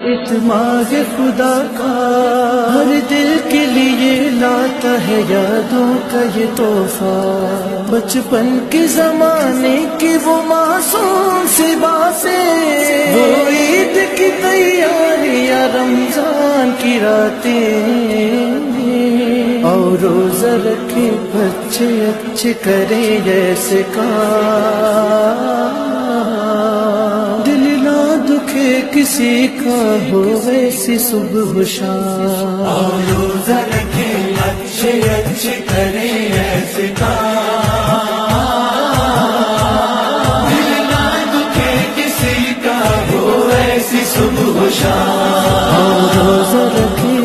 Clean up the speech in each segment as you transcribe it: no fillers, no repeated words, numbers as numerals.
اعتماد خدا کا ہر دل کے لیے لاتا ہے یادوں کا یہ تحفہ، بچپن کے زمانے کی وہ معصوم سی باتیں، وہ عید کی تیاریاں، رمضان کی راتیں، اور روزہ رکھے بچے اچھے کریں جیسے کام، دل نہ دکھے کسی کا ہو ایسی صبح و شام، اور روزہ رکھے اچھے اچھے کریں ایسے کام، دل نہ دکھے کسی کا ہو ایسی صبح و شام، اور روزہ رکھے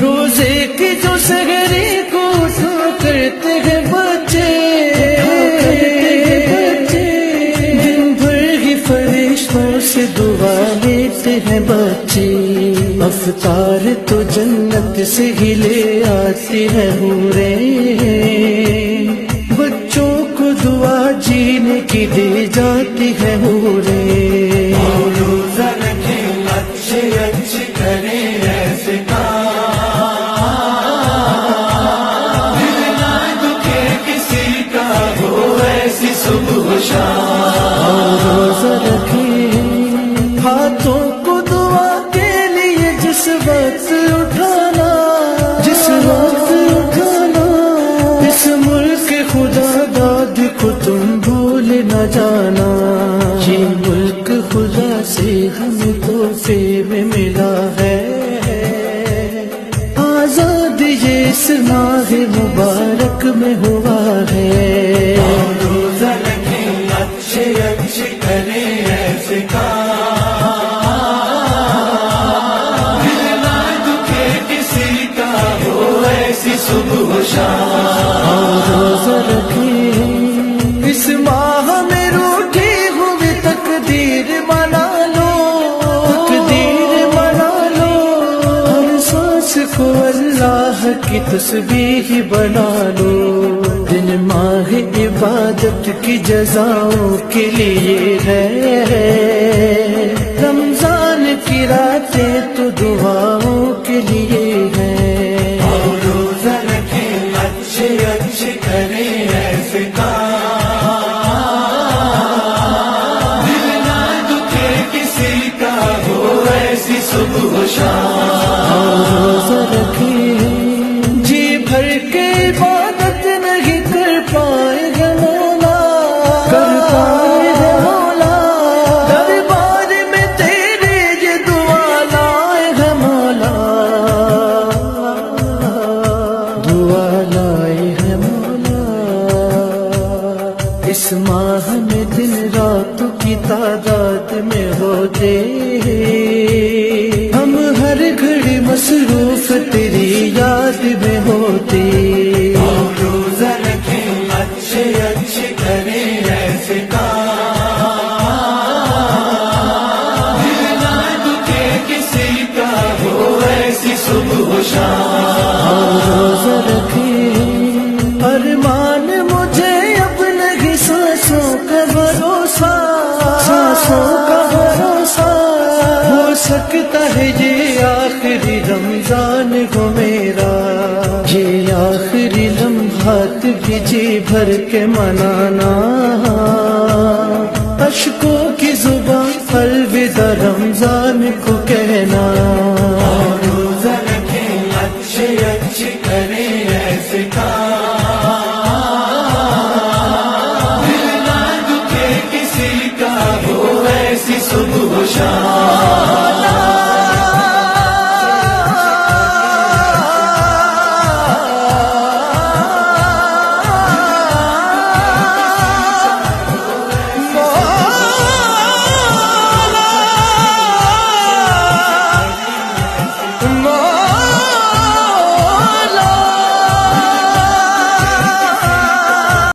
روزے کی جو سحری کو اٹھا کرتے ہیں بچے، دن بھر ہی فرشتوں سے دعا لیتے ہیں بچے، افطار تو جنت سے ہی لے آتی ہے حوریں، بچوں کو دعا جینے کی دے جاتی ہے حوریں، اور روزہ رکھے اچھے اچھے کریں ایسے کام، دل نہ دکھے کسی کا ہو ایسی صبح و شام، اور روزہ رکھے ہاتھوں کو دعا کے لیے جس وقت اٹھانا، جس وقت اٹھانا، اس ملک خدا داد کو تم بھول نہ جانا، یہ ملک خدا سے ہمیں تحفے میں ملا ہے، آزاد یہ اس ماہ مبارک میں ہوا ہے، اور روزہ رکھے اچھے اچھے کریں ایسے کام، دل نہ دکھے کسی کا ہو ایسی صبح و شام، اور روزہ رکھے اس ماہ میں روٹھی ہوئی تقدیر بنا لو، تقدیر بنا لو، ہر سانس کو اللہ کی تسبیح بنا لو، دن ماہ عبادت کی جزاؤں کے لیے ہے، رمضان کی راتیں تو دعاؤں کے لیے ہے، اور روزہ رکھے اچھے اچھے کریں ایسے کام، دل نہ دکھے کسی کا ہو ایسی صبح و شام، اور روزہ رکھے جی بھر کے عبادت نہیں کر پائے گا مولا، کر پائے گا مولا، دربار میں تیرے یہ دعا لائے گا مولا، دعا لائے گا مولا، اس ماہ میں دن رات کی تعداد میں ہوتے، ہم ہر گھڑی مصروف تیری یاد میں ہوتے، اور روزہ رکھے اچھے اچھے کریں ایسے کام، دل نہ دکھے کسی کا ہو ایسی صبح و شام، اور روزہ رکھے ارمان مجھے اب نہیں سانسوں کا بھروسہ، سانسوں کا بھروسہ، ہو سکتا ہے یہ آخری رمضان ہو میرا، یہ آخری لمحات بھی جی بھر کے منانا، اشکوں کی زبان الوداع رمضان کو کہنا، اور روزہ رکھے اچھے اچھے کریں ایسے کام، دل نہ دکھے کسی کا ہو ایسی صبح و شام۔